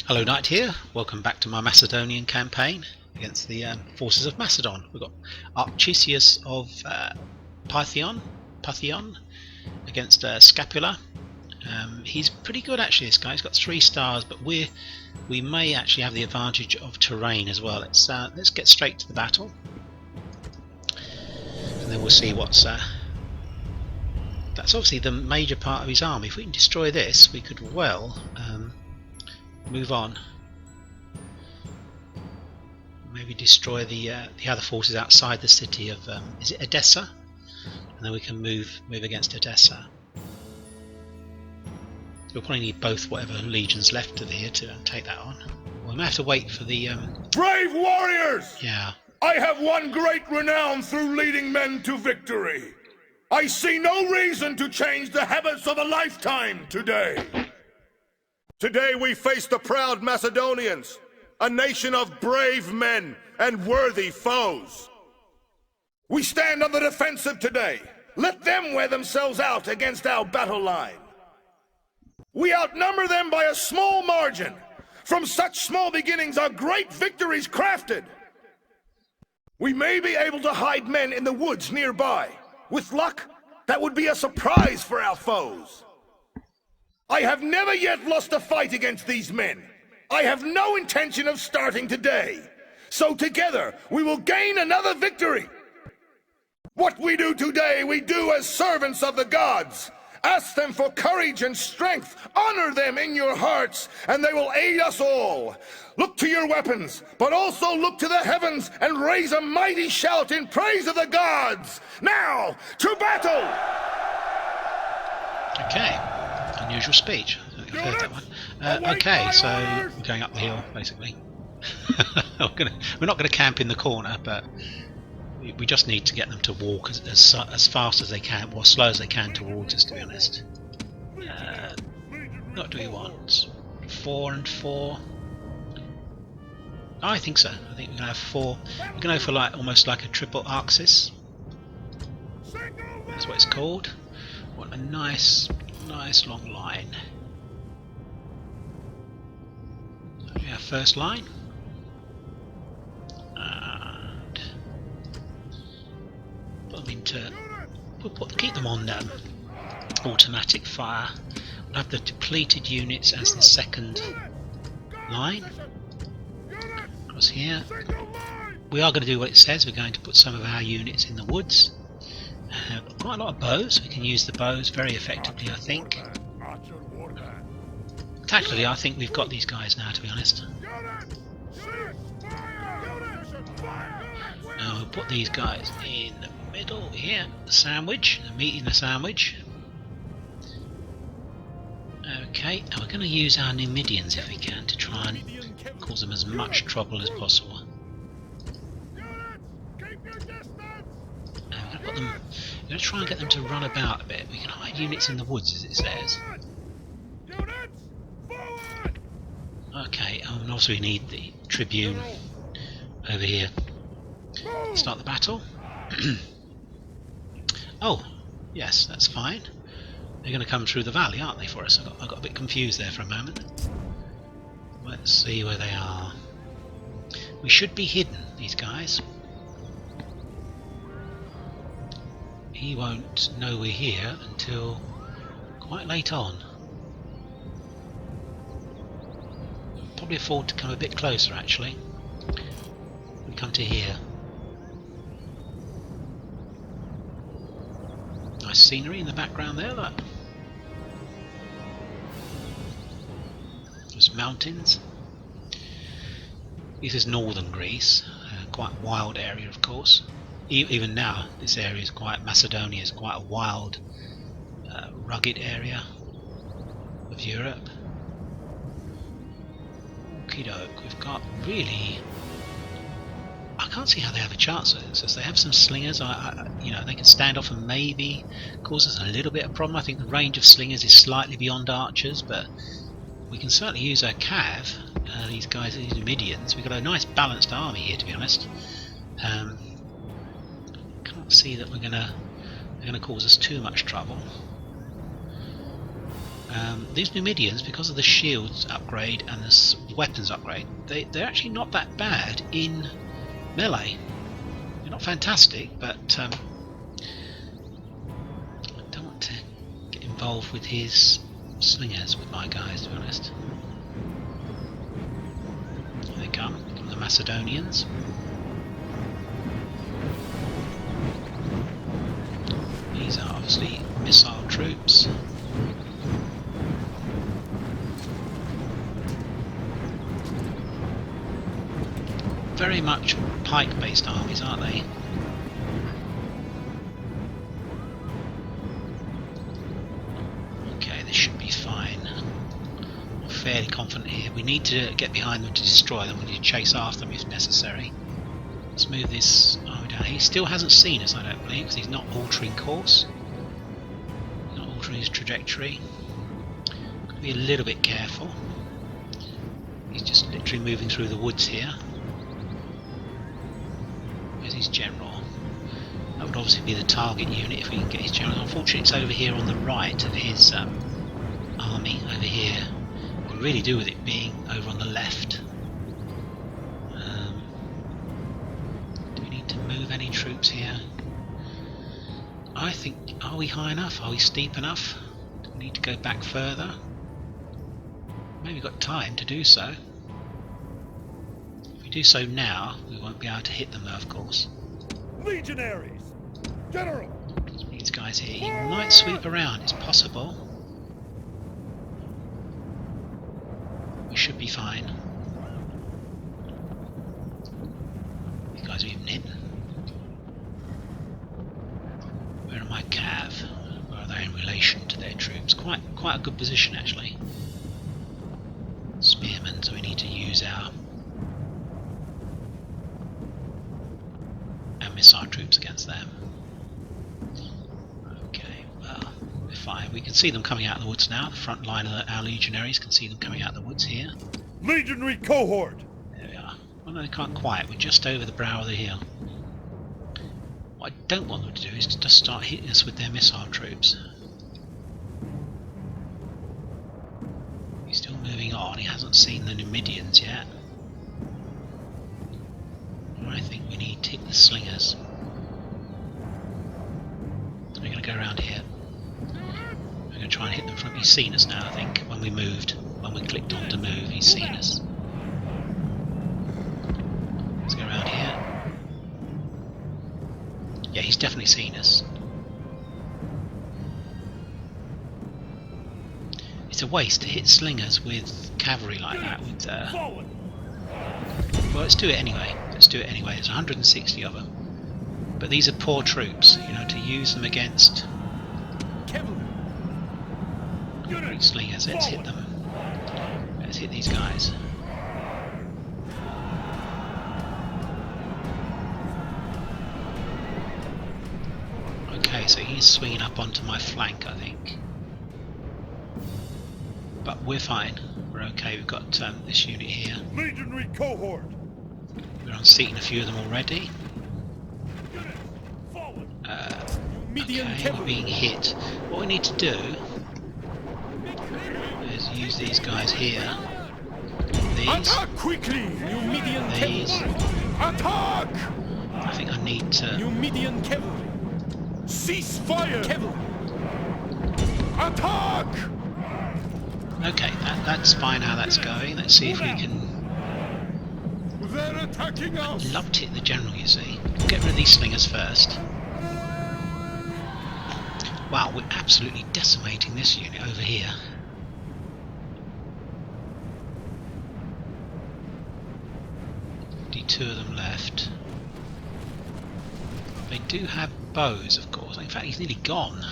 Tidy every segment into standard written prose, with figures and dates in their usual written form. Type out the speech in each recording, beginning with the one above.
Hello, Knight here. Welcome back to my Macedonian campaign against the forces of Macedon. We've got Archisius of Pythion against Scapula. He's pretty good actually, this guy. He's got 3 stars, but we may actually have the advantage of terrain as well. Let's get straight to the battle, and then we'll see what's... that's obviously the major part of his army. If we can destroy this, we could well move on. Maybe destroy the other forces outside the city of is it Edessa, and then we can move against Edessa. We'll probably need both whatever legions left of here to take that on. We may have to wait for the brave warriors! Yeah. I have won great renown through leading men to victory. I see no reason to change the habits of a lifetime today. Today we face the proud Macedonians, a nation of brave men and worthy foes. We stand on the defensive today. Let them wear themselves out against our battle line. We outnumber them by a small margin. From such small beginnings are great victories crafted. We may be able to hide men in the woods nearby. With luck, that would be a surprise for our foes. I have never yet lost a fight against these men. I have no intention of starting today. So together, we will gain another victory. What we do today, we do as servants of the gods. Ask them for courage and strength. Honor them in your hearts, and they will aid us all. Look to your weapons, but also look to the heavens and raise a mighty shout in praise of the gods. Now, to battle! Okay. Unusual speech. I think I've heard that one. Okay, so we're going up the hill, basically. We're not going to camp in the corner, but we just need to get them to walk as fast as they can, or as slow as they can towards us, to be honest. What do we want? 4 and 4? Oh, I think so. I think we're going to have 4. We're going to go for almost like a triple axis. That's what it's called. Want a nice long line. So we have first line. And put them into... keep them on automatic fire. We'll have the depleted units as the second line. Across here. We are going to do what it says. We're going to put some of our units in the woods. Quite a lot of bows. We can use the bows very effectively, I think. Tactically, I think we've got these guys now, to be honest. Now we'll put these guys in the middle here, the sandwich, the meat in the sandwich. Okay, now we're going to use our Numidians if we can to try and cause them as much trouble as possible. We're going to try and get them to run about a bit. We can hide units in the woods, as it says. Okay, and also we need the tribune over here. Start the battle. Oh, yes, that's fine. They're going to come through the valley, aren't they, for us? I got a bit confused there for a moment. Let's see where they are. We should be hidden, these guys. He won't know we're here until quite late on. Probably afford to come a bit closer, actually. We come to here. Nice scenery in the background there, look. There's mountains. This is northern Greece, quite a wild area, of course. Even now, this area is Macedonia is quite a wild, rugged area of Europe. Okie doke, we've got really... I can't see how they have a chance with this. They have some slingers, you know, they can stand off and maybe cause us a little bit of problem. I think the range of slingers is slightly beyond archers, but we can certainly use our cav, these guys, these Numidians. We've got a nice balanced army here, to be honest. Can't see that they're gonna cause us too much trouble. These Numidians, because of the shields upgrade and the weapons upgrade, they're actually not that bad in melee. They're not fantastic, but I don't want to get involved with his slingers with my guys, to be honest. Here they come from the Macedonians. These are obviously missile troops. Very much pike-based armies, aren't they? Okay, this should be fine. I'm fairly confident here. We need to get behind them to destroy them. We need to chase after them if necessary. Let's move this army down. He still hasn't seen us, I don't believe, because he's not altering course. He's not altering his trajectory. Got to be a little bit careful. He's just literally moving through the woods here. Where's his general? That would obviously be the target unit if we can get his general. Unfortunately, it's over here on the right of his army, over here. We really do with it being over on the left. Do we need to move any troops here? I think, are we high enough? Are we steep enough? Do we need to go back further? Maybe we've got time to do so. If we do so now, we won't be able to hit them though, of course. Legionaries! General! These guys here, he might sweep around, it's possible. We should be fine. These guys are even hit. Where are my cav? Where are they in relation to their troops? Quite a good position actually. Spearmen, so we need to use our missile troops against them. Okay, well, we're fine. We can see them coming out of the woods now. The front line of our legionaries can see them coming out of the woods here. Legionary cohort! There we are. Well, no, they can't quite. We're just over the brow of the hill. What I don't want them to do is to just start hitting us with their missile troops. He's still moving on. He hasn't seen the Numidians yet. I think we need to hit the slingers. We're going to go around here. We're going to try and hit them from... He's seen us now, I think, when we moved. When we clicked on to move, he's seen us. Let's go around here. Yeah, he's definitely seen us. It's a waste to hit slingers with cavalry like that. With, well, let's do it anyway. Let's do it anyway. There's 160 of them. But these are poor troops, you know, to use them against slingers. Let's hit them. Let's hit these guys. Okay, so he's swinging up onto my flank, I think. But we're fine. We're okay. We've got this unit here. Legionary cohort! We're unseating a few of them already. Okay, we're being hit. What we need to do is use these guys here. These. Attack quickly! These. Attack! I think I need to... Numidian cavalry! Cease fire! Cavalry! Attack! Okay, that's fine how that's going. Let's see if we can... They're attacking us! I'd love to hit the general, you see. We'll get rid of these slingers first. Wow, we're absolutely decimating this unit over here. Two of them left. They do have bows, of course. In fact, he's nearly gone.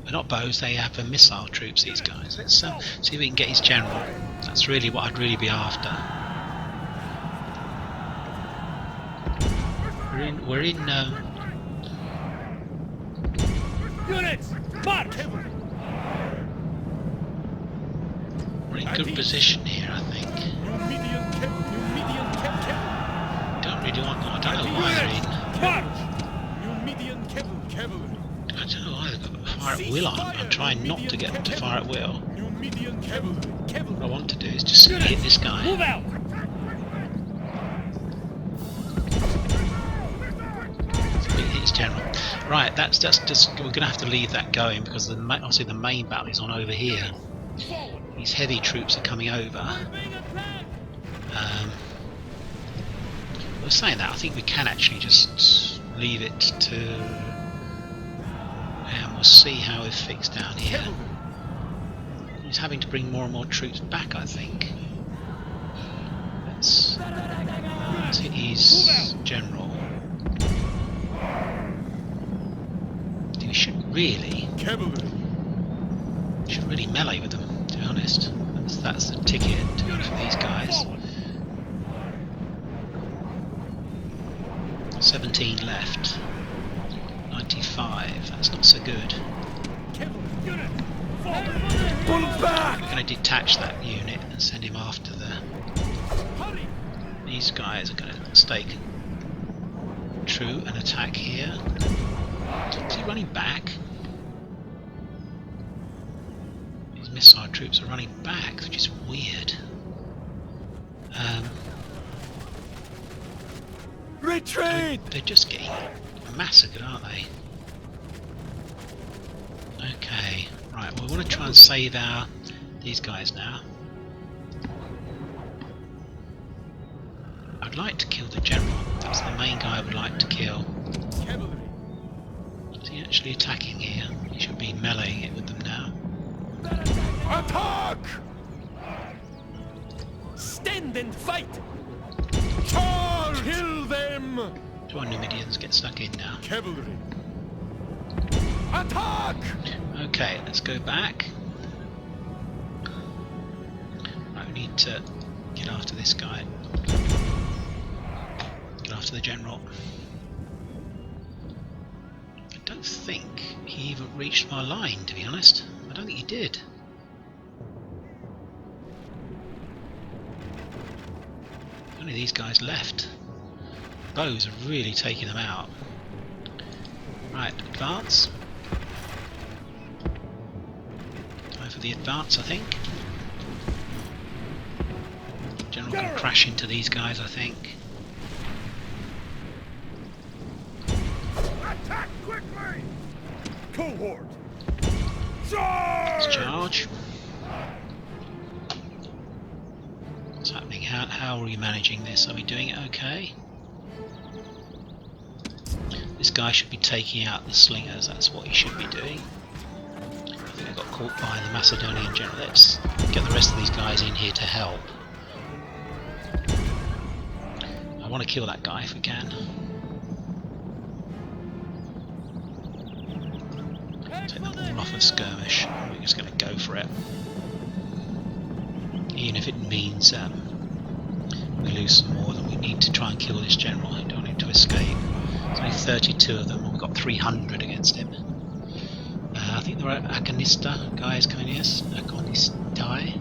They're not bows, they have missile troops, these guys. Let's see if we can get his general. That's really what I'd really be after. We're in Units! March! We're in good position here, I think. I don't know why they're in. Numidian cavalry! I don't know either. fire at will. I'm trying not to get them to fire at will. What I want to do is just hit this guy. Move out! Hit his general. Right, that's just we're going to have to leave that going because obviously the main battle is on over here. These heavy troops are coming over. I was saying that I think we can actually just leave it to, and we'll see how it fits down here. He's having to bring more and more troops back, I think. Let's hit his general. We should really melee with them, to be honest. That's the ticket, to be honest, with these guys. 17 left. 95, that's not so good. We're going to detach that unit and send him after these guys are going to stake true and attack here. Is he running back? These missile troops are running back, which is weird. Retreat! They're just getting massacred, aren't they? Okay, right, well, we want to try and save these guys now. I'd like to kill the general. That's the main guy I would like to kill. Is he actually attacking here? He should be meleeing it with them now. Attack! Stand and fight! Charge! Kill them! Do our Numidians get stuck in now? Cavalry! Attack! Okay, let's go back. Right, we need to get after this guy. Get after the general. I don't think he even reached my line, to be honest. I don't think he did. Only these guys left. Bows are really taking them out. Right, advance. Time for the advance, I think. General can crash into these guys, I think. Attack quickly! Cohort! Let's charge. What's happening? How are we managing this? Are we doing it okay? This guy should be taking out the slingers, that's what he should be doing. I think I got caught by the Macedonian general. Let's get the rest of these guys in here to help. I want to kill that guy if we can. Take them all off of skirmish. We're just going to go for it. Even if it means we lose some more, then we need to try and kill this general. I don't want him to escape. There's only 32 of them, and we've got 300 against him. I think there are Akanista guys coming, yes, Akanistai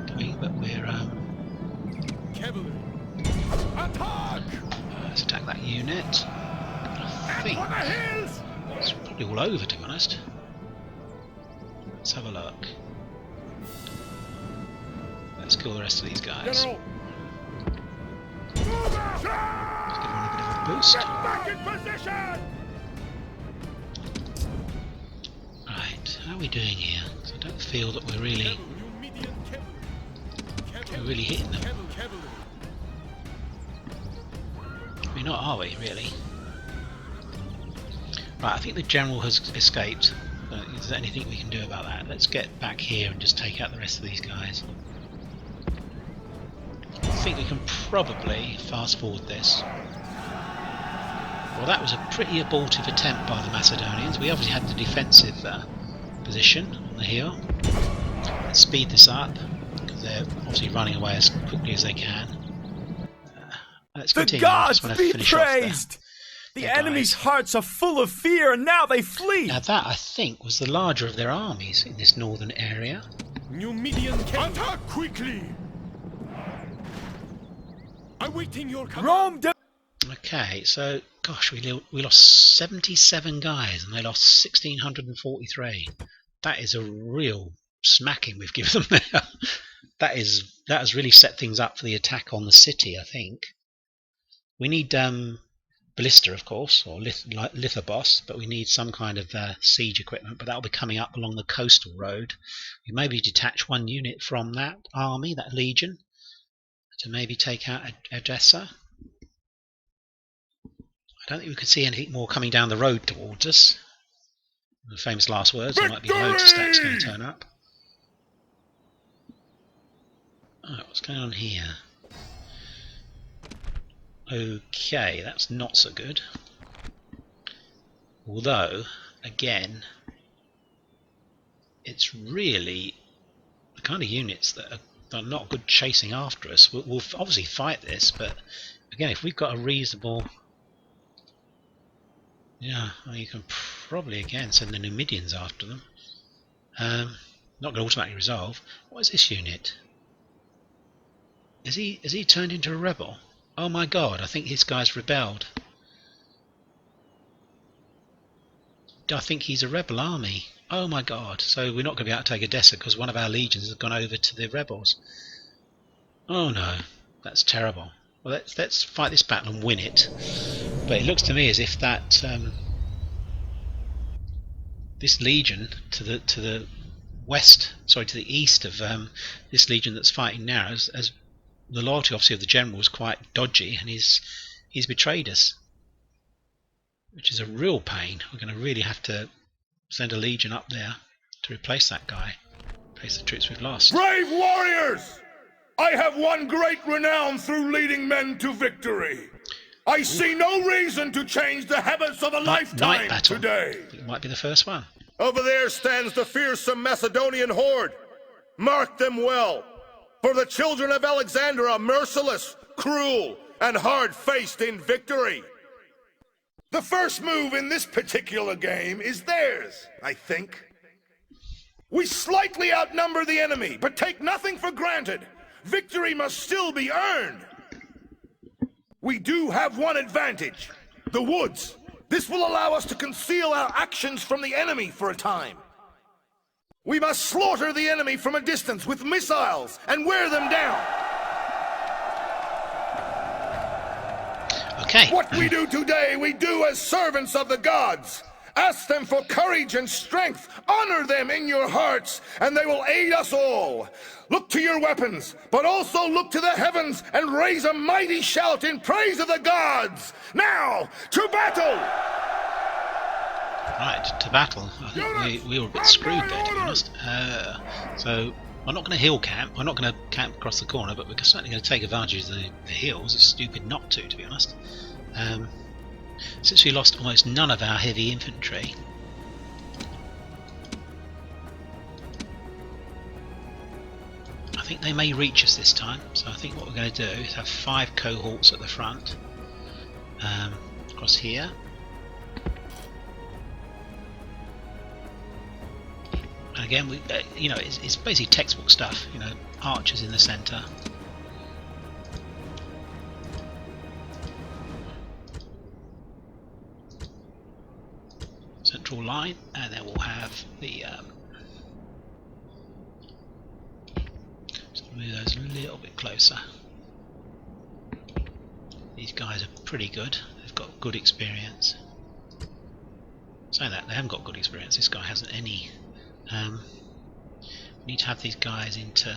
coming, but we're Cavalry! Attack! let's attack that unit. I think it's probably all over, to be honest. Let's have a look. Let's kill the rest of these guys. General! Let's give one a bit of a boost. Back in position! Right, how are we doing here? So I don't feel that we're really hitting them. We're not, are we, really? Right, I think the general has escaped. Is there anything we can do about that? Let's get back here and just take out the rest of these guys. I think we can probably fast forward this. Well, that was a pretty abortive attempt by the Macedonians. We obviously had the defensive position on the hill. Let's speed this up because they're obviously running away as quickly as they can. Let's continue. The gods I just be want to finish off praised! The their enemy's guys. hearts are full of fear, and now they flee! Now that, I think, was the larger of their armies in this northern area. Numidian cavalry! Attack quickly! Awaiting your command! Rome Okay, so gosh, we lost 77 guys and they lost 1,643. That is a real smacking we've given them there. That has really set things up for the attack on the city, I think. We need ballista, of course, or lithoboss, but we need some kind of siege equipment, but that'll be coming up along the coastal road. We maybe detach one unit from that army, that legion, to maybe take out Odessa. I don't think we could see anything more coming down the road towards us. The famous last words, there might be loads of stacks going to turn up. Alright, what's going on here? Okay, that's not so good. Although, again, it's really the kind of units that are not good chasing after us. We'll obviously fight this, but again, if we've got a reasonable... Yeah, well, you can probably again send the Numidians after them. Not going to automatically resolve. What is this unit? Has he turned into a rebel? Oh my god, I think this guy's rebelled. I think he's a rebel army. Oh my god, so we're not going to be able to take Odessa because one of our legions has gone over to the rebels. Oh no, that's terrible. Well, let's fight this battle and win it. But it looks to me as if that this legion to the west, sorry, to the east of this legion that's fighting now, as the loyalty obviously of the general was quite dodgy, and he's betrayed us, which is a real pain. We're going to really have to send a legion up there to replace that guy, replace the troops we've lost. Brave warriors! I have won great renown through leading men to victory. I see no reason to change the habits of a lifetime today. It might be the first one. Over there stands the fearsome Macedonian horde. Mark them well, for the children of Alexander are merciless, cruel, and hard-faced in victory. The first move in this particular game is theirs, I think. We slightly outnumber the enemy, but take nothing for granted. Victory must still be earned. We do have one advantage: the woods. This will allow us to conceal our actions from the enemy for a time. We must slaughter the enemy from a distance with missiles and wear them down. Okay. What we do today, we do as servants of the gods. Ask them for courage and strength. Honor them in your hearts, and they will aid us all. Look to your weapons, but also look to the heavens and raise a mighty shout in praise of the gods. Now, to battle! Right, to battle. I think we were a bit screwed there, to be honest. So, I'm not going to hill camp. I'm not going to camp across the corner, but we're certainly going to take advantage of the hills. It's stupid not to be honest. Since we lost almost none of our heavy infantry, I think they may reach us this time. So I think what we're going to do is have 5 cohorts at the front, across here. And again, we, you know, it's basically textbook stuff. You know, archers in the centre. Central line, and then we'll have the just move those a little bit closer. These guys are pretty good. They've got good experience. Saying that, they haven't got good experience. This guy hasn't any. We need to have these guys into.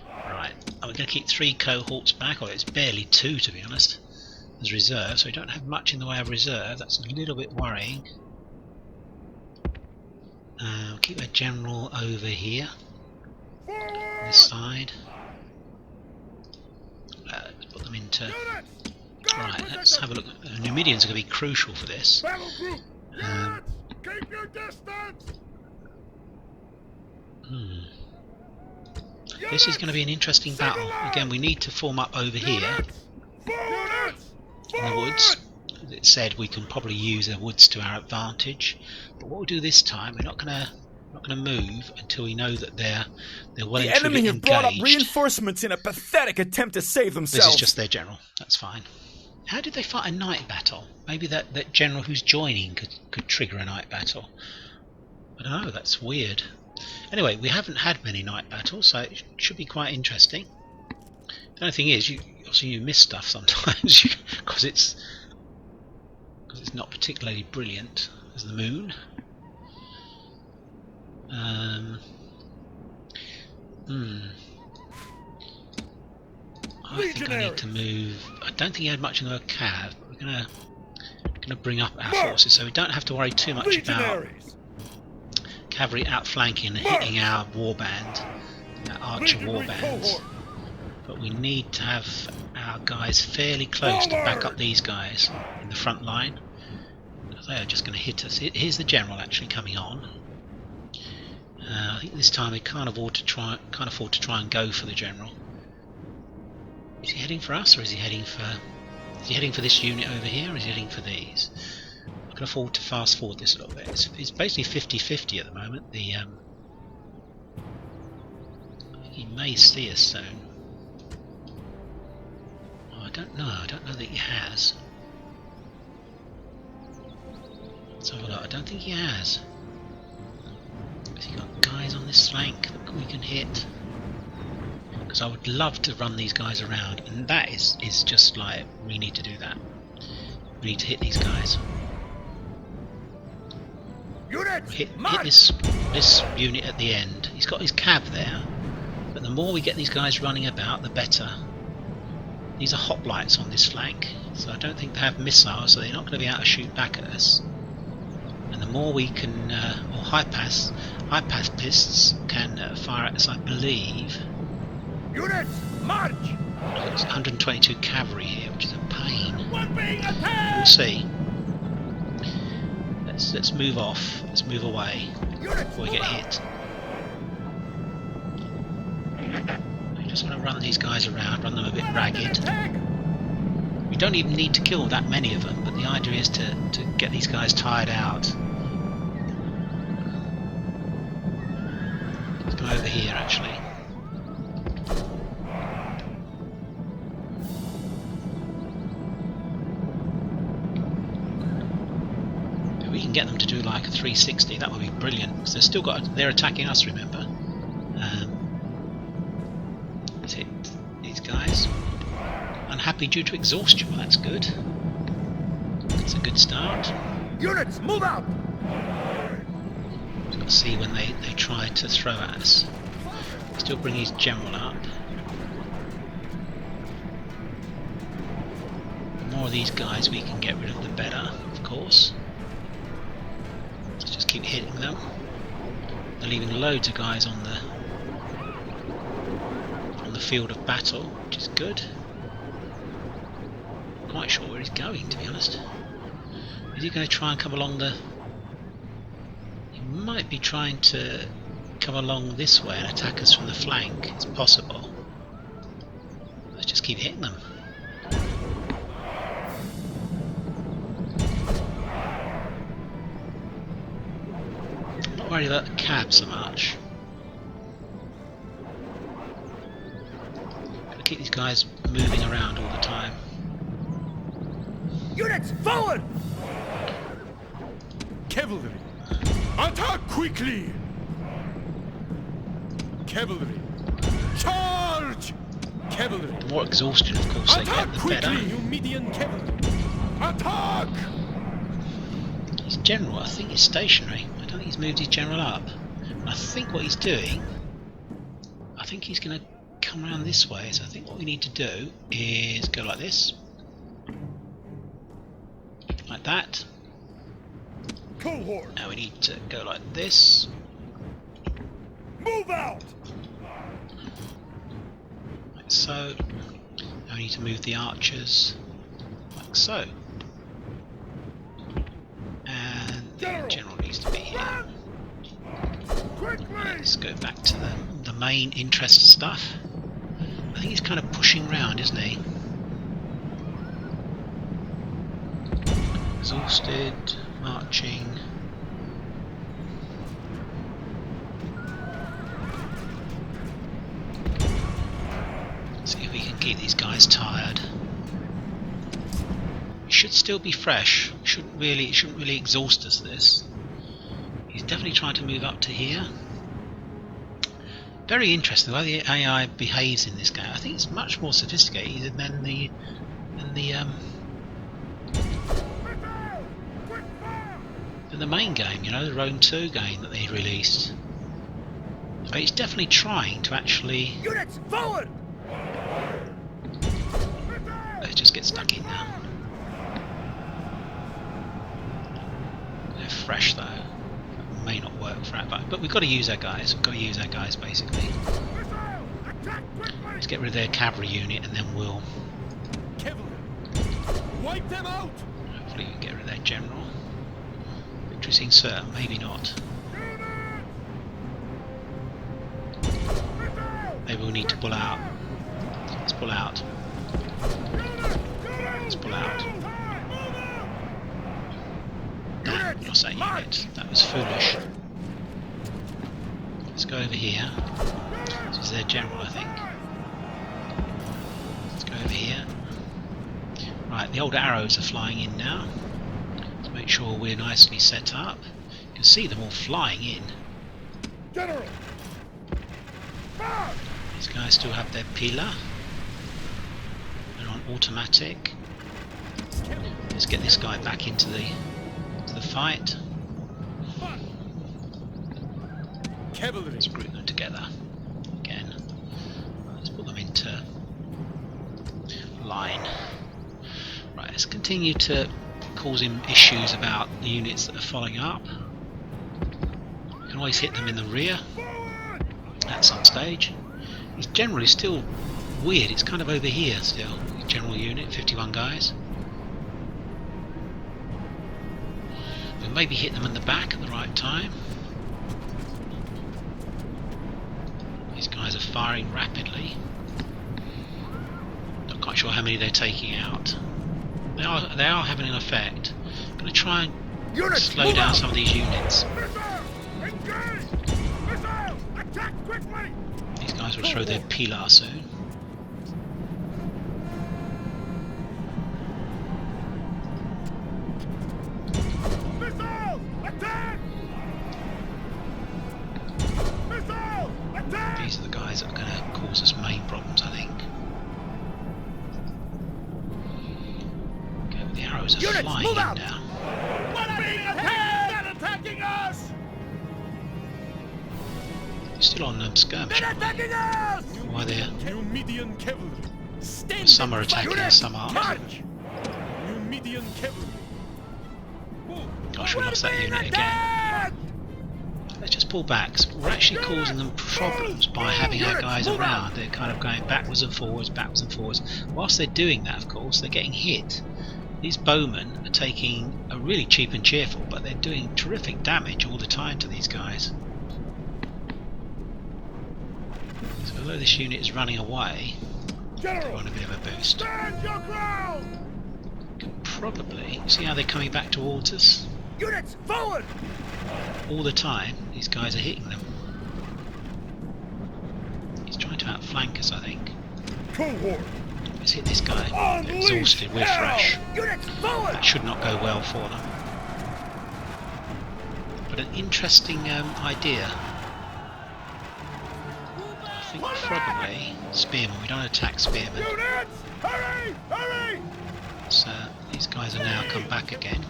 Right, we're going to keep 3 cohorts back, or it's barely 2 to be honest, as reserve, so we don't have much in the way of reserve. That's a little bit worrying. We'll keep a general over here, on this side. Let's put them into. Right, let's have a look. Numidians are going to be crucial for this. Keep your distance! This is going to be an interesting battle. Again, we need to form up over here in the woods. As it said, we can probably use the woods to our advantage. But what we'll do this time, we're not going to move until we know that they're well and truly engaged. The enemy have brought up reinforcements in a pathetic attempt to save themselves. This is just their general. That's fine. How did they fight a night battle? Maybe that general who's joining could trigger a night battle. I don't know, that's weird. Anyway, we haven't had many night battles, so it should be quite interesting. The only thing is, you miss stuff sometimes because it's not particularly brilliant as the moon. I think I need to move. I don't think he had much of a cav, but we're gonna bring up our forces so we don't have to worry too much about cavalry outflanking and hitting our warband, our archer warbands. But we need to have our guys fairly close to back up these guys in the front line. They are just going to hit us. Here's the general actually coming on. I think this time we can't afford to try and go for the general. Is he heading for us, or is he heading for? Is he heading for this unit over here, or is he heading for these? I can afford to fast forward this a little bit. It's basically 50-50 at the moment. The he may see us soon. Oh, I don't know. I don't know that he has. Let's have a look. I don't think he has. Has he got guys on this flank that we can hit? Because I would love to run these guys around, and that is just like, we need to do that. We need to hit these guys. Hit this unit at the end. He's got his cav there, but the more we get these guys running about, the better. These are hoplites on this flank, so I don't think they have missiles, so they're not going to be able to shoot back at us. And the more we can, or high pass pists can fire at us, I believe. Units, march! There's 122 cavalry here, which is a pain. We're being attacked! We'll see. Let's move off. Let's move away before we get hit. We just want to run these guys around, run them a bit ragged. We don't even need to kill that many of them, but the idea is to get these guys tired out. Let's go over here actually. If we can get them to do like a 360, that would be brilliant, because they're attacking us, remember. Let's hit these guys. Unhappy due to exhaustion. Well, that's good. That's a good start. Units, move out! Just got to see when they try to throw at us. Still bring his general up. The more of these guys we can get rid of, the better, of course. Let's just keep hitting them. They're leaving loads of guys on the field of battle, which is good. Quite sure where he's going, to be honest. Is he going to try and come along the... He might be trying to come along this way and attack us from the flank. It's possible. Let's just keep hitting them. I'm not worried about the cab so much. Gotta keep these guys moving around all the time. Units, forward! Cavalry! Attack quickly! Cavalry! Charge! Cavalry! The more exhaustion, of course, they Attack get, the quickly, better. you median cavalry! Attack! His general, I think, is stationary. I don't think he's moved his general up. And I think what he's doing, I think he's going to come around this way. So I think what we need to do is go like this. Like that. Cohort, Now we need to go like this. move out! Like so. Now we need to move the archers. Like so. And the general needs to be here. Quickly! Let's go back to the main interest stuff. I think he's kind of pushing round, isn't he? Exhausted, marching. See if we can keep these guys tired. should still be fresh. It shouldn't really exhaust us, this. He's definitely trying to move up to here. Very interesting the way the AI behaves in this game. I think it's much more sophisticated than the main game, you know, the Rome 2 game that they released. So it's definitely trying to actually. Units forward! Let's just get stuck in now. They're fresh though. That may not work for that, but we've got to use our guys. We've got to use our guys basically. Let's get rid of their cavalry unit and then we'll. Cavalry. Wipe them out. Hopefully we can get rid of their general. Victory seems certain, maybe not. Maybe we'll need to pull out. Let's pull out. Let's pull out. Damn, lost that unit. That was foolish. Let's go over here. This is their general, I think. Let's go over here. Right, the old arrows are flying in now. Let's make sure we're nicely set up. You can see them all flying in. General! These guys still have their pillar. They're on automatic. Let's get this guy back into the fight. Cavalry. Let's group them together again. Let's put them into line. Right, let's continue to cause him issues about the units that are following up. We can always hit them in the rear at some stage. His general is still weird, it's kind of over here still. His general unit, 51 guys. We'll maybe hit them in the back at the right time. These guys are firing rapidly. Not quite sure how many they're taking out. They are having an effect. I'm going to try and slow down some of these units. These guys will throw their pilar soon. These are the guys that are going to cause us main problems, I think. Okay, well, the arrows are flying in now. They're still on skirmish. Why they're Numidian cavalry. some are attacking us, some aren't. Numidian cavalry. Gosh, we lost that unit again. Let's just pull back. We're actually causing them problems by having our guys around. They're kind of going backwards and forwards, backwards and forwards. Whilst they're doing that, of course, they're getting hit. These bowmen are taking a really cheap and cheerful, but they're doing terrific damage all the time to these guys. So although this unit is running away, they want a bit of a boost. Can probably see how they're coming back towards us. Units forward! All the time, these guys are hitting them. He's trying to outflank us, I think. Cohort! Let's hit this guy. They're exhausted, we're fresh. Units forward! That should not go well for them. But an interesting idea. I think probably spearmen. We don't attack spearmen. Units! Hurry! Hurry! So these guys are now come back again.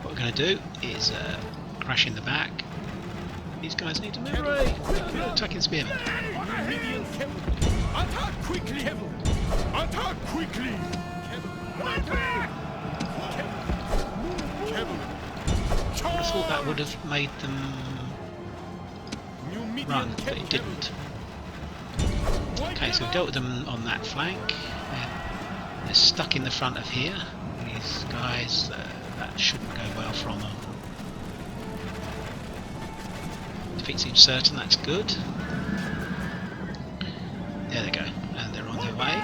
What we're going to do is crash in the back. These guys need to move away. No, attacking spearmen. Numidian cavalry. Attack quickly, cavalry. Attack quickly. Cavalry. I thought that would have made them run, but it didn't. Okay, so we dealt with them on that flank. They're stuck in the front of here. These guys, that shouldn't go well from them. Defeat seems certain, that's good. There they go, and they're on their way.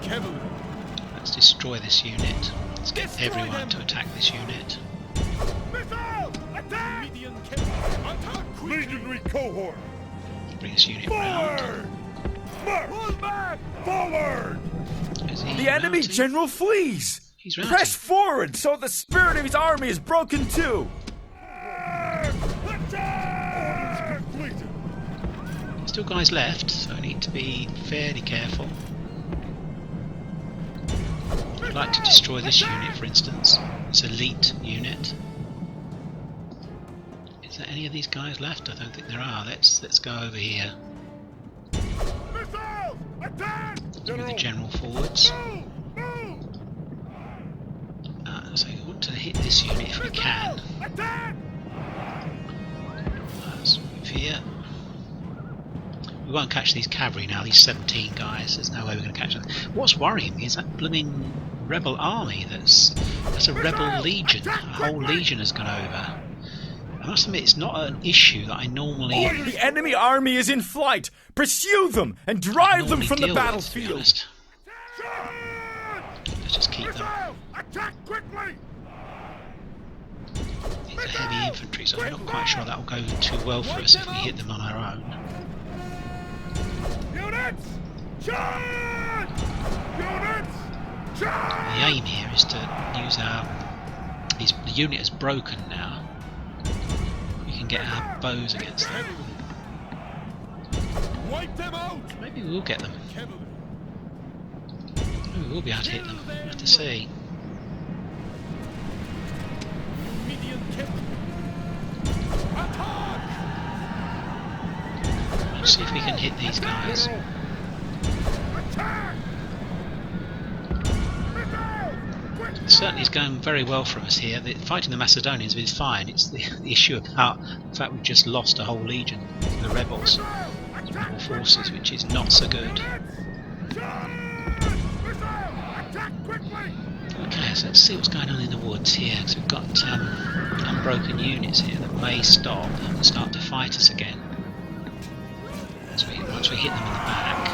Cavalry. Let's destroy this unit. Let's get everyone to attack this unit. Numidian cavalry. Attack quickly. Legionary cohort! Bring this unit round. Pull back! Forward! Is he The enemy mounting? general flees! He's routing. Press forward so the spirit of his army is broken too! Still guys left, so I need to be fairly careful. I'd like to destroy this unit, for instance. This elite unit. Is there any of these guys left? I don't think there are. Let's go over here. With the general forwards. So we want to hit this unit if we can. Let's move here. We won't catch these cavalry now, these 17 guys. There's no way we're going to catch them. What's worrying me is that blooming rebel army that's a rebel legion. A whole legion has gone over. I must admit, it's not an issue that I normally... The enemy army is in flight! Pursue them and drive them from the deal with, battlefield! to be honest. Let's just keep them. These are heavy infantry, so I'm not quite sure that will go too well for us if we hit them on our own. The aim here is to use our... The unit is broken now. We can get our bows against them. Wipe them out! Maybe we will get them. Maybe we will be able to hit them. We'll have to see. Numidian cavalry. Attack! Let's see if we can hit these guys. It certainly is going very well for us here. Fighting the Macedonians is fine. It's the issue about the fact we've just lost a whole legion to the rebels, rebel forces, which is not so good. Okay, so let's see what's going on in the woods here. Because we've got unbroken units here that may stop and start to fight us again. Once we hit them in the back.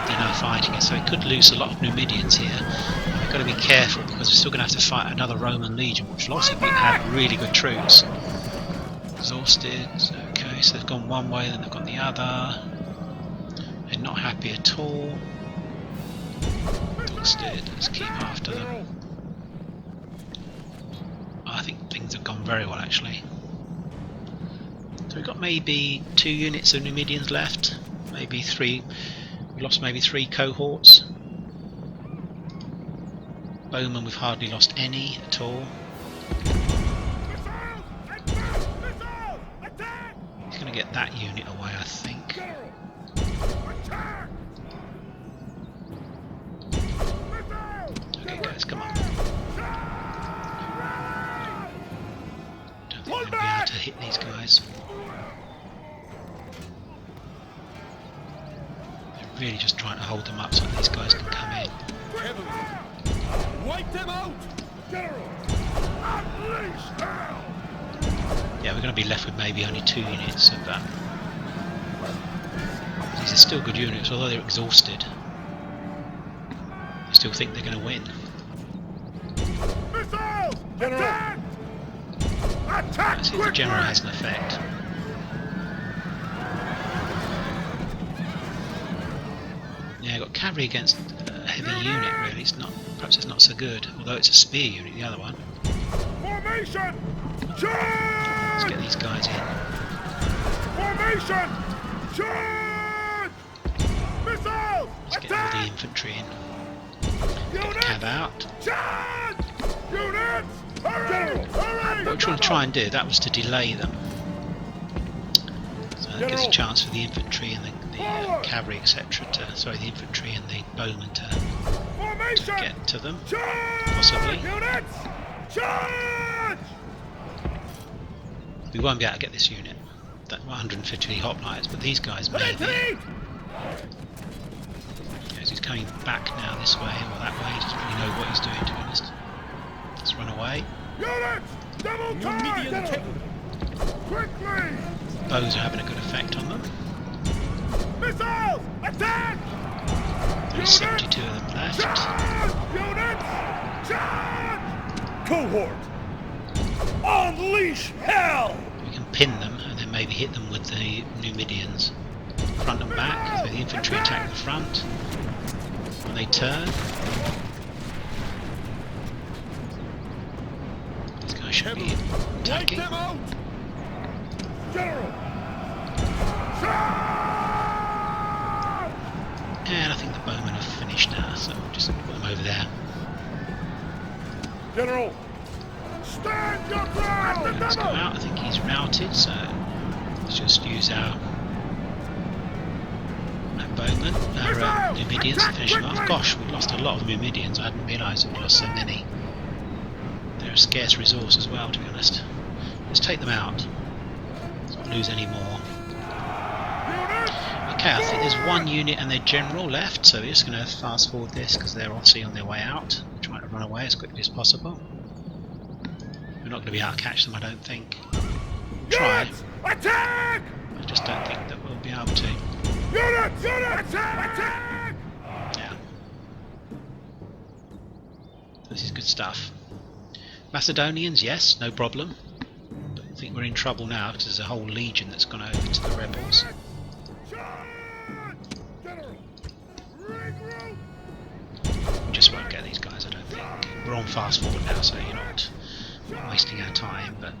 They're now fighting us, so we could lose a lot of Numidians here. We've got to be careful because we're still going to have to fight another Roman legion, which will obviously have really good troops. Exhausted. Okay, so they've gone one way, then they've gone the other. They're not happy at all. Exhausted. Let's keep after them. I think things have gone very well actually. So we've got maybe 2 units of Numidians left. Maybe 3. We lost maybe 3 cohorts. Bowmen we've hardly lost any at all. He's going to get that unit away, I think. Okay guys, come on. Don't think we're going to be able to hit these guys. Really just trying to hold them up so these guys can come in. Wipe them out! Yeah, we're going to be left with maybe only 2 units of that. These are still good units, although they're exhausted. I still think they're going to win. Let's see if the general has an effect. Yeah, I've got cavalry against a heavy unit really, perhaps it's not so good, although it's a spear unit, the other one. Formation! Let's get these guys in. Formation! Charge! Missiles! Let's get all the infantry in. Get the cab out. Charge! Units! Hurry! Hurry! What we're trying to try and do, that was to delay them. So that gives a chance for the infantry and the cavalry, etc. the infantry and the bowmen to get to them, possibly. We won't be able to get this unit, that 150 hoplites, but these guys may be. Yes, he's coming back now this way or that way, he doesn't really know what he's doing to be honest. Let's run away. Numidian cavalry. Bows are having a good effect on them. Missiles! Attack! There's 72 of them left. Units! Charge! Cohort! Unleash hell! We We can pin them and then maybe hit them with the Numidians. Front and back, so the infantry attack the front. When they turn, these guys should be attacking. Wipe them out! General! And I think the bowmen have finished now, so we'll just put them over there. General! Stand your ground! Let's go out. I think he's routed, so let's just use our bowmen, our Numidians to finish him off. Gosh, we've lost a lot of Numidians. I hadn't realised we'd lost so many. They're a scarce resource as well, to be honest. Let's take them out. Let's not lose any more. Okay, I think there's one unit and their general left, so we're just going to fast forward this because they're obviously on their way out. They're trying to run away as quickly as possible. We're not going to be able to catch them, I don't think. Try. Attack! I just don't think that we'll be able to. Units! Attack! Yeah. This is good stuff. Macedonians, yes, no problem. But I think we're in trouble now because there's a whole legion that's gone over to the rebels. General! Regroup! We just won't get these guys, I don't think. We're on fast forward now, so you're not wasting our time, but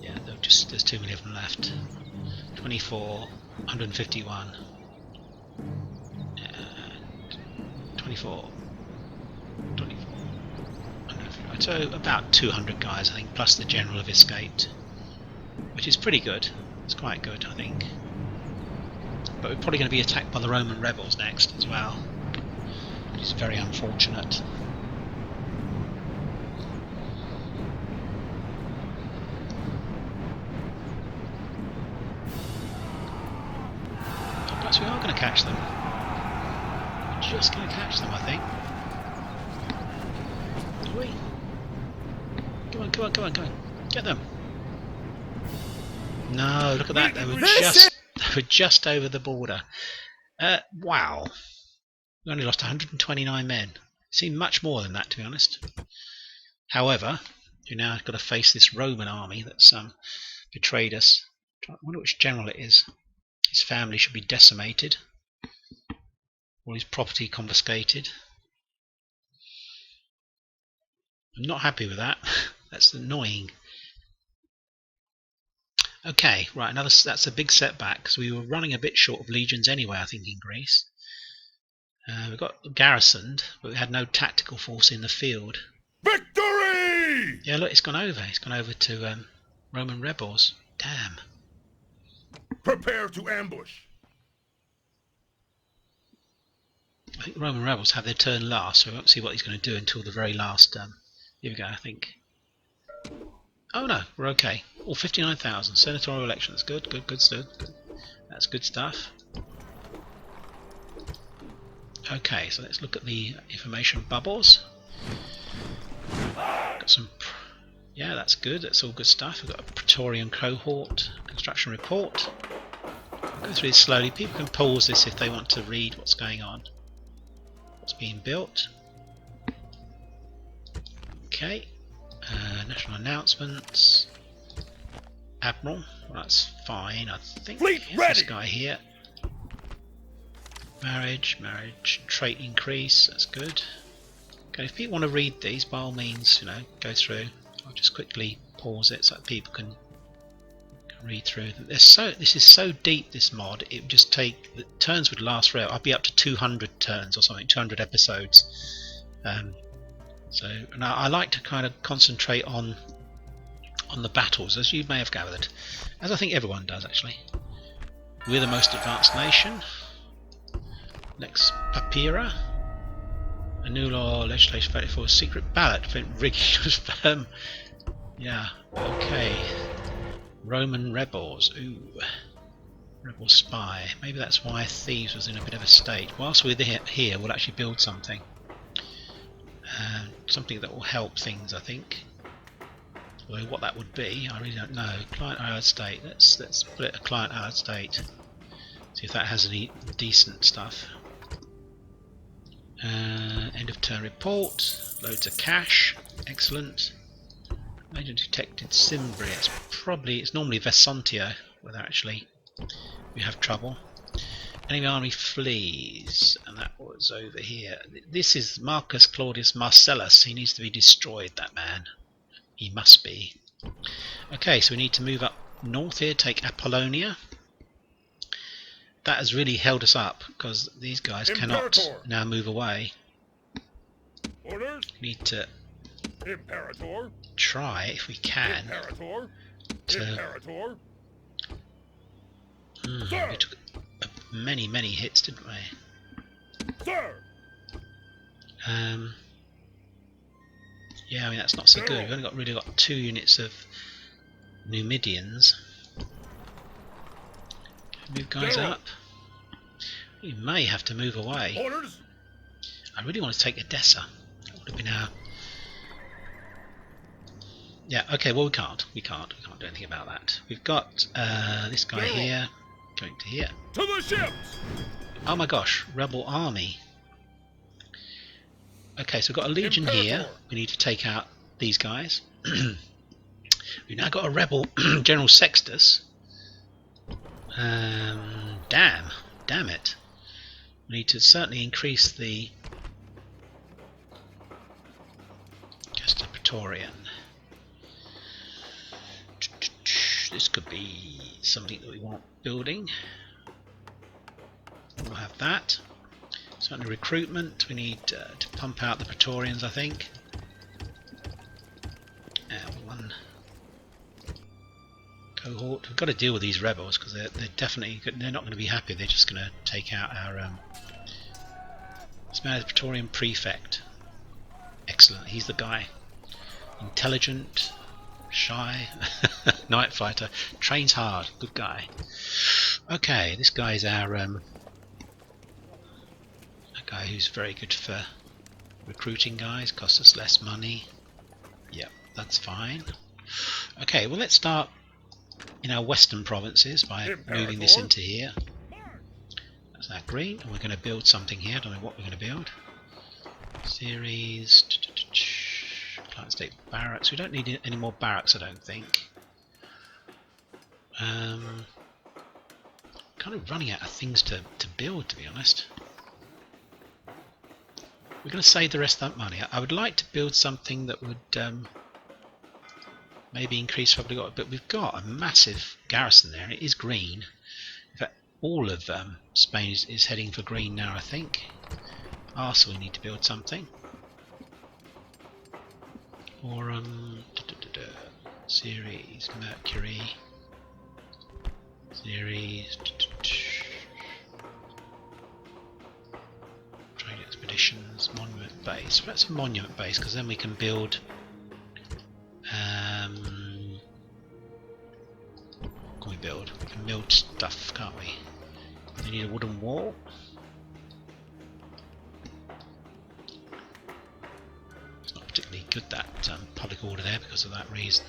yeah, there's too many of them left. 24, 151, and 24, 151. So about 200 guys, I think, plus the general have escaped, which is pretty good. It's quite good, I think. But we're probably going to be attacked by the Roman rebels next as well, which is very unfortunate. Plus we are going to catch them. We're just going to catch them, I think. Are we? Come on, come on, come on, come on. Get them. No, look at that. They were just over the border. Wow. We only lost 129 men. Seemed much more than that, to be honest. However, you now got to face this Roman army that's betrayed us. I wonder which general it is. His family should be decimated. All his property confiscated. I'm not happy with that. That's annoying. Okay, right, that's a big setback because we were running a bit short of legions anyway, I think, in Greece. We got garrisoned, but we had no tactical force in the field. Victory! Yeah, look, it's gone over. It's gone over to Roman rebels. Damn. Prepare to ambush. I think the Roman rebels have their turn last, so we won't see what he's going to do until the very last. Here we go, I think. Oh no, we're okay. Oh, 59,000. Senatorial elections. Good, good, good stuff. That's good stuff. Okay, so let's look at the information bubbles. Got some. Yeah, that's good. That's all good stuff. We've got a Praetorian cohort, construction report. I'll go through this slowly. People can pause this if they want to read what's going on. What's being built. Okay. National announcements. Admiral. Well, that's fine, I think. Fleet ready. This guy here. Marriage, trait increase. That's good. Okay, if people want to read these, by all means, you know, go through. I'll just quickly pause it so that people can read through. This is so deep, this mod. It would just take the turns would last forever. I'd be up to 200 turns or something, 200 episodes. So, and I like to kind of concentrate on the battles, as you may have gathered, as I think everyone does actually. We're the most advanced nation. Lex Papira. A new law legislation voted for a secret ballot for rigging. Yeah, okay. Roman rebels. Ooh. Rebel spy. Maybe that's why Thieves was in a bit of a state. Whilst we're here, we'll actually build something. Something that will help things, I think. Although what that would be, I really don't know. Client allied state. Let's put it a client allied state. See if that has any decent stuff. End of turn report. Loads of cash. Excellent. Agent detected Cimbri. It's normally Vesontio where actually we have trouble. Enemy army flees, and that was over here. This is Marcus Claudius Marcellus. He needs to be destroyed, that man. He must be. Okay, so we need to move up north here, take Apollonia. That has really held us up, because these guys cannot now move away. Orders? We need to Imperator. try, if we can, Imperator. to... Imperator. we took many hits, didn't we? Sir. Yeah, I mean that's not so good. We've only really got 2 units of Numidians. Move guys up. We may have to move away. Orders. I really want to take Edessa. That would have been our... Yeah, okay, well we can't do anything about that. We've got this guy here, going to here. To the ships! Oh my gosh, rebel army. Okay, so we've got a legion here. We need to take out these guys. We've now got a rebel General Sextus. Damn it. We need to certainly increase the Castor Praetorian. This could be something that we want building. We'll have that. Certainly recruitment. We need to pump out the Praetorians, I think. One cohort. We've got to deal with these rebels because they're not going to be happy. They're just going to take out our let's manage the Praetorian prefect. Excellent. He's the guy. Intelligent, shy, night fighter, trains hard. Good guy. Okay, this guy's our a guy who's very good for recruiting guys. Costs us less money. Yep, that's fine. Okay, well let's start in our western provinces by moving this into here. That's our green, and we're going to build something here. I don't know what we're going to build. Series Client State Barracks. We don't need any more barracks, I don't think. Kind of running out of things to build, to be honest. We're going to save the rest of that money. I would like to build something that would maybe increase what we've got, but we've got a massive garrison there. It is green. In fact, all of Spain is heading for green now, I think. So we need to build something. Or series Mercury series trade expeditions monument base. Well, that's a monument base because then we can build what can we build? We can build stuff, can't we? We need a wooden wall. It's not particularly good, that public order there, because of that reason.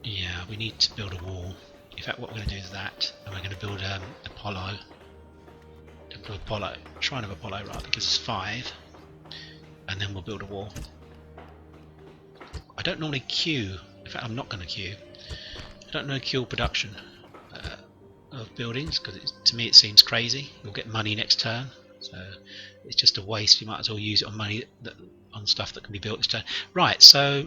Yeah, we need to build a wall. In fact, what we're going to do is that, and we're going to build Apollo. Temple of Apollo, Shrine of Apollo rather, gives us 5, and then we'll build a wall. I don't normally queue. In fact, I'm not going to queue. I don't know queue production of buildings because to me it seems crazy. You'll get money next turn, so it's just a waste. You might as well use it on money on stuff that can be built this turn. Right, so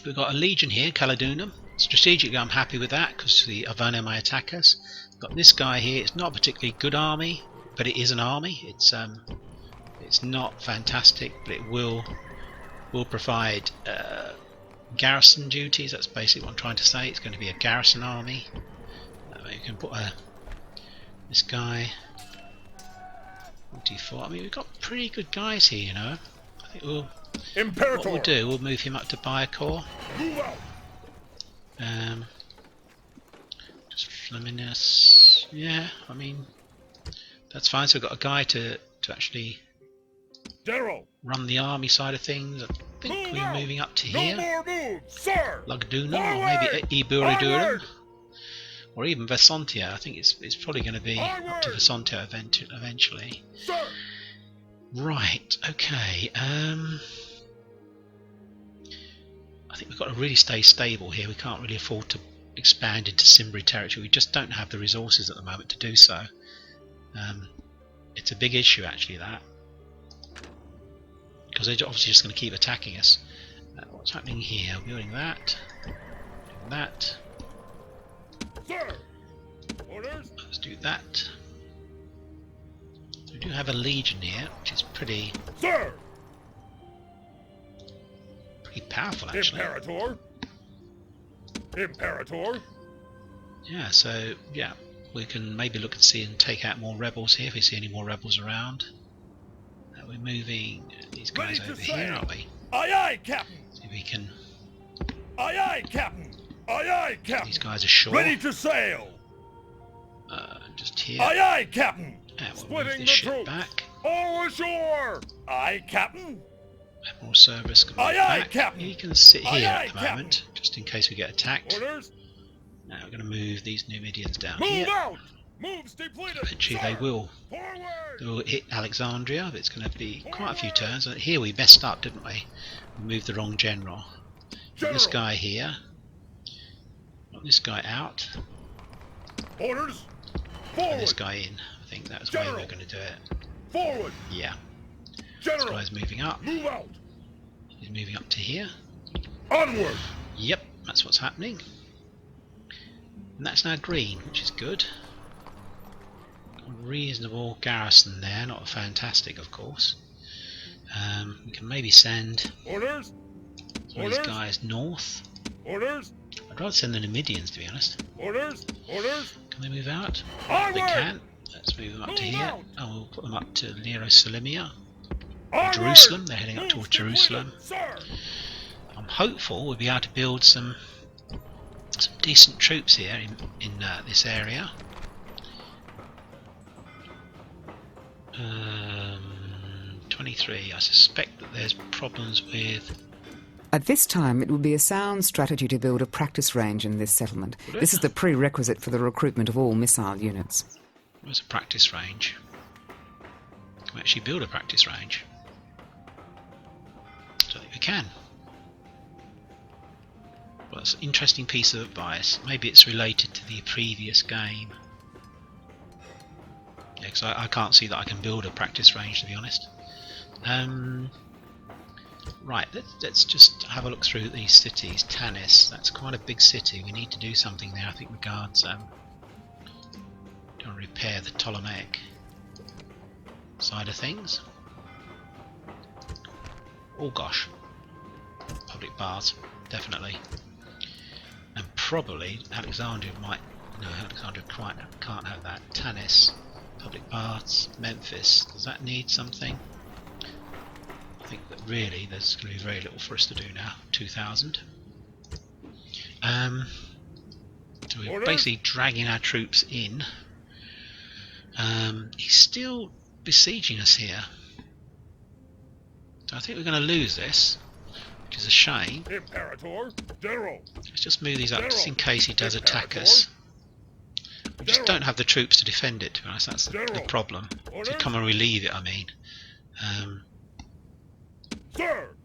we've got a legion here, Caledonum. Strategically, I'm happy with that because the Arverno may attack us. Got this guy here. It's not a particularly good army, but it is an army. It's not fantastic, but it will provide garrison duties. That's basically what I'm trying to say. It's going to be a garrison army. You can put this guy 44. I mean, we've got pretty good guys here, you know. I think what we'll do, we'll move him up to Biacore. Just Flaminus. Yeah, I mean, that's fine. So we've got a guy to actually run the army side of things. I think we're moving up to here. Lugdunum, or maybe Eburidunum, or even Vesontia. I think it's probably going to be up to Vesontia eventually. Right, okay. think we've got to really stay stable here. We can't really afford to expand into Cimbri territory. We just don't have the resources at the moment to do so. It's a big issue actually, that, because they're obviously just going to keep attacking us. What's happening here? Building that, doing that. Sir! Orders? Let's do that. We do have a legion here, which is pretty Sir! powerful actually. Imperator! Imperator! Yeah, so yeah, we can maybe look and see and take out more rebels here if we see any more rebels around. We're moving these guys over here, aren't we? Aye aye, Captain! See if we can. Aye aye, Captain! Aye aye, Captain! These guys ashore. Ready to sail! Just here. Aye aye, Captain! And we'll Splitting move the this ship troops! back. All ashore! Aye, Captain! More service can move Aye aye, back. Captain! You can sit Aye, here aye, at the Captain! moment, just in case we get attacked. Orders? Now we're going to move these Numidians down Move here. out! Moves depleted! Eventually Sir! they will Forward! hit Alexandria, but it's going to be quite a few turns. Here we messed up, didn't we? We moved the wrong general. Got this guy here. Got this guy out. Orders? And Forward! this guy in. I think that's the way we're General! going to do it. Forward! Yeah. General! This guy's moving up. Move out! He's moving up to here. Onward! Yep, that's what's happening. And that's now green, which is good. A reasonable garrison there, not fantastic of course. We can maybe send Orders? some of these guys north. Orders? I'd rather send the Numidians, to be honest. Orders? Orders? Can they move out? Onward! They can. Let's move them up to Move here. out! Oh, we'll put them up to Nerosalimia. Onward! Jerusalem, they're heading up Moves towards depleted, Jerusalem. Sir! I'm hopeful we'll be able to build some decent troops here in this area. 23. I suspect that there's problems with. At this time, it would be a sound strategy to build a practice range in this settlement. This is the prerequisite for the recruitment of all missile units. Where's a practice range? Can we actually build a practice range? I don't think we can. Well, it's an interesting piece of advice. Maybe it's related to the previous game. Yeah, because I can't see that I can build a practice range, to be honest. Right, let's just have a look through these cities. Tanis, that's quite a big city. We need to do something there, I think, regards to repair the Ptolemaic side of things. Oh gosh, public baths, definitely. And probably Alexandria might. No, Alexandria can't have that. Tanis, public baths, Memphis. Does that need something? I think that really there's going to be very little for us to do now. 2,000. So we're basically dragging our troops in. He's still besieging us here. So I think we're going to lose this, which is a shame. Imperator, General. Let's just move these up just in case he does attack us. We just don't have the troops to defend it, to be honest. That's the problem. To come and relieve it, I mean. Sir!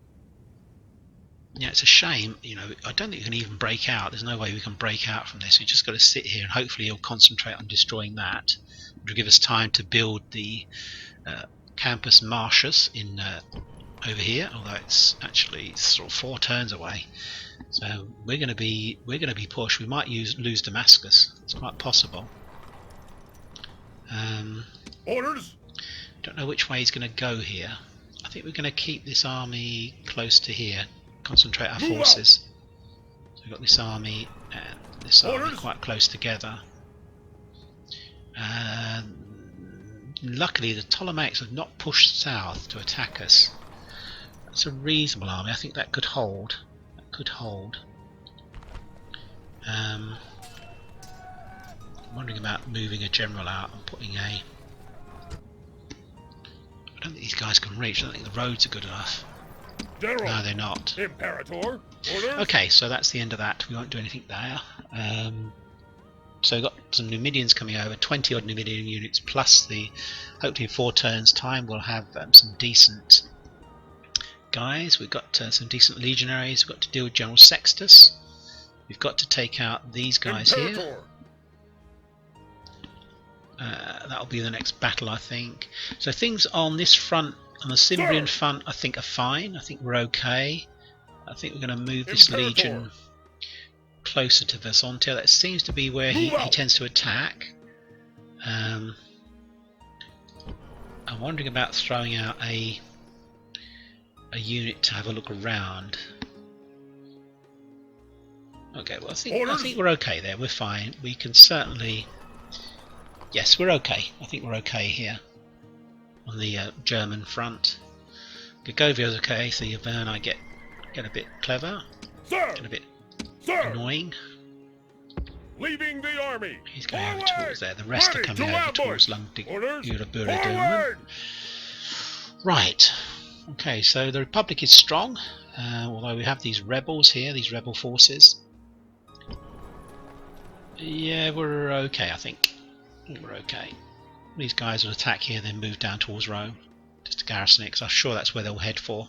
Yeah, it's a shame. You know, I don't think we can even break out. There's no way we can break out from this. We just got to sit here and hopefully he'll concentrate on destroying that, which will give us time to build the Campus Martius in over here. Although it's actually sort of 4 turns away, so we're going to be pushed. We might lose Damascus. It's quite possible. Orders? Don't know which way he's going to go here. I think we're going to keep this army close to here. Concentrate our forces. So we've got this army and this army quite close together. Luckily the Ptolemaics have not pushed south to attack us. That's a reasonable army. I think that could hold. That could hold. I'm wondering about moving a general out and putting a. I don't think these guys can reach. I don't think the roads are good enough. General. No, they're not. Imperator, orders? Okay, so that's the end of that. We won't do anything there. So we've got some Numidians coming over, 20 odd Numidian units, plus the, hopefully in 4 turns time we'll have some decent guys. We've got some decent legionaries. We've got to deal with General Sextus. We've got to take out these guys here. Imperator. That'll be the next battle, I think. So things on this front, on the Cimbrian front, I think are fine. I think we're okay. I think we're going to move this Imperator. legion closer to Versontia. That seems to be where he tends to attack. I'm wondering about throwing out a unit to have a look around. Okay, well I think we're okay there. We're fine. We can certainly. Yes, we're okay. I think we're okay here on the German front. Gagovio's okay. So Yaverne, I get a bit clever, get a bit annoying. Leaving the army. He's going over towards there. The rest are coming over towards Lungdiguradum. Right. Okay, so the Republic is strong, although we have these rebels here, these rebel forces. Yeah, we're okay, I think. We're okay. These guys will attack here, then move down towards Rome, just to garrison it, because I'm sure that's where they'll head for.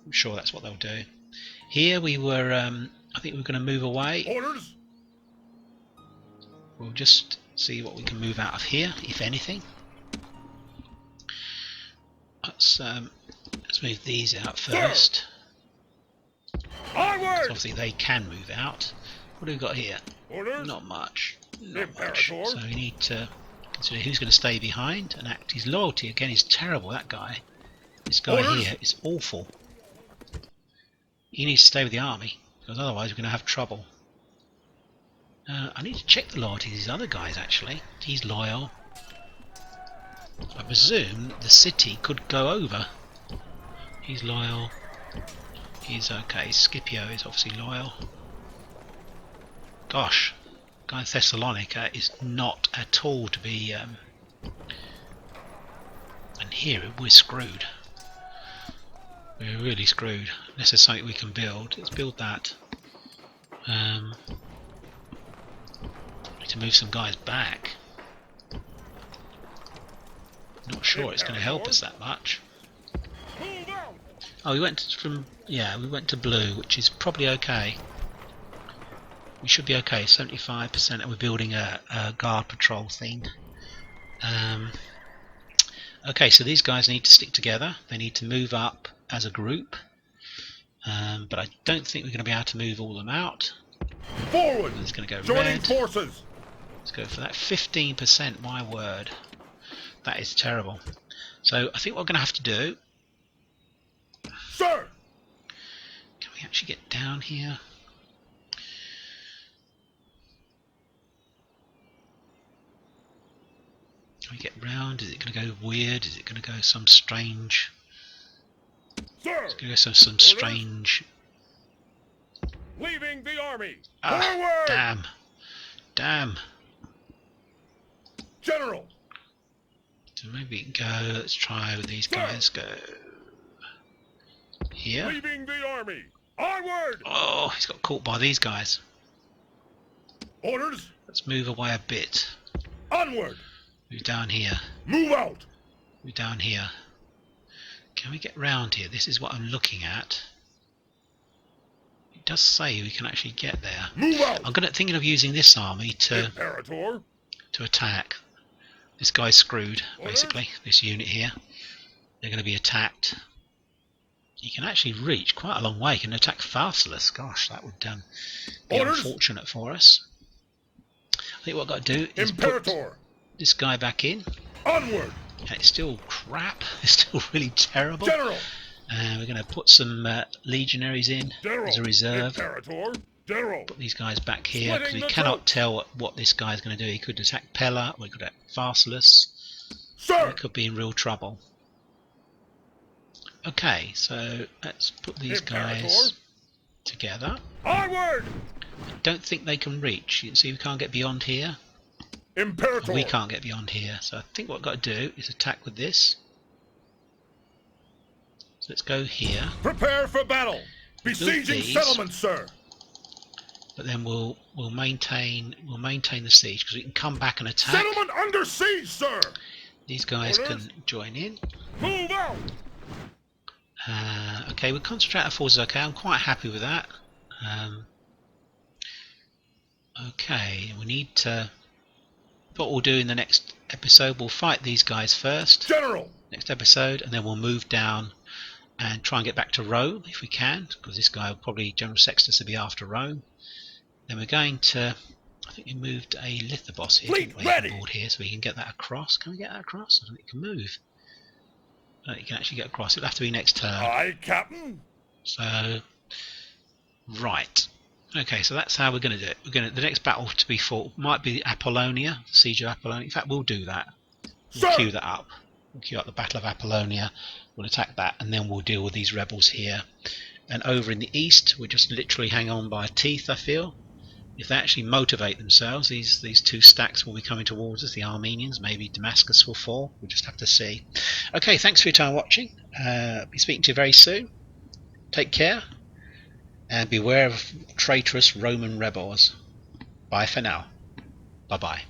I'm sure that's what they'll do. Here we were, I think we're going to move away. Orders. We'll just see what we can move out of here, if anything. Let's move these out first. Onward. Obviously they can move out. What do we got here? Orders. Not much. Not much. Imperator. So we need to consider who's going to stay behind and act. His loyalty again is terrible. That guy. This guy here is awful. He needs to stay with the army, because otherwise we're going to have trouble. I need to check the loyalty of these other guys actually. He's loyal. I presume the city could go over. He's loyal. He's okay. Scipio is obviously loyal. Gosh, guy in Thessalonica is not at all to be. And here we're screwed. We're really screwed. Unless there's something we can build. Let's build that. Need to move some guys back. Not sure it's going to help us that much. Oh, we went to blue, which is probably okay. We should be okay. 75%, and we're building a guard patrol thing. Okay, so these guys need to stick together. They need to move up as a group. But I don't think we're going to be able to move all them out. Forward. It's going to go Joining red. forces. Let's go for that 15%. My word, that is terrible. So I think what we're going to have to do. Sir. Can we actually get down here? Can we get round? Is it going to go weird? Is it going to go some strange? Sir. It's going to go some strange. Leaving the army. Ah, damn. General. So maybe we can go. Let's try with these guys. Go here. Leaving the army. Onward. Oh, he's got caught by these guys. Orders. Let's move away a bit. Onward. Move down here. Move out. Move down here. Can we get round here? This is what I'm looking at. It does say we can actually get there. Move out. I'm thinking of using this army to Imperator. attack. This guy's screwed, basically. This unit here. They're going to be attacked. He can actually reach quite a long way. He can attack Pharsalus. Gosh, that would be unfortunate for us. I think what I've got to do is put this guy back in. Onward. It's still crap. It's still really terrible. General. We're going to put some legionaries in as a reserve. Imperator. General. Put these guys back here because we cannot tell what this guy's going to do. He could attack Pella, or he could attack Pharsalus. Sir. He could be in real trouble. Okay, so let's put these guys together. Onward. I don't think they can reach. You can see we can't get beyond here. Imperator. We can't get beyond here. So I think what I've got to do is attack with this. So let's go here. Prepare for battle. Besieging settlements, sir. But then we'll maintain the siege because we can come back and attack. Settlement under siege, sir. These guys can join in. Move out. Okay, we'll concentrate our forces. Okay, I'm quite happy with that. Okay, we need to. What we'll do in the next episode, we'll fight these guys first. General! Next episode, and then we'll move down and try and get back to Rome if we can, because this guy will probably, General Sextus, will be after Rome. Then we're going to. I think we moved a Lithobos here, Fleet didn't we, ready. on board here, so we can get that across. Can we get that across? I don't think it can move. I don't think it can actually get across. It'll have to be next turn. Aye, Captain. So, right. Okay, so that's how we're going to do it. The next battle to be fought might be Apollonia, Siege of Apollonia. In fact, we'll do that. We'll queue that up. We'll queue up the Battle of Apollonia. We'll attack that, and then we'll deal with these rebels here. And over in the east, we just literally hang on by teeth, I feel. If they actually motivate themselves, these two stacks will be coming towards us, the Armenians. Maybe Damascus will fall. We'll just have to see. Okay, thanks for your time watching. Be speaking to you very soon. Take care. And beware of traitorous Roman rebels. Bye for now. Bye-bye.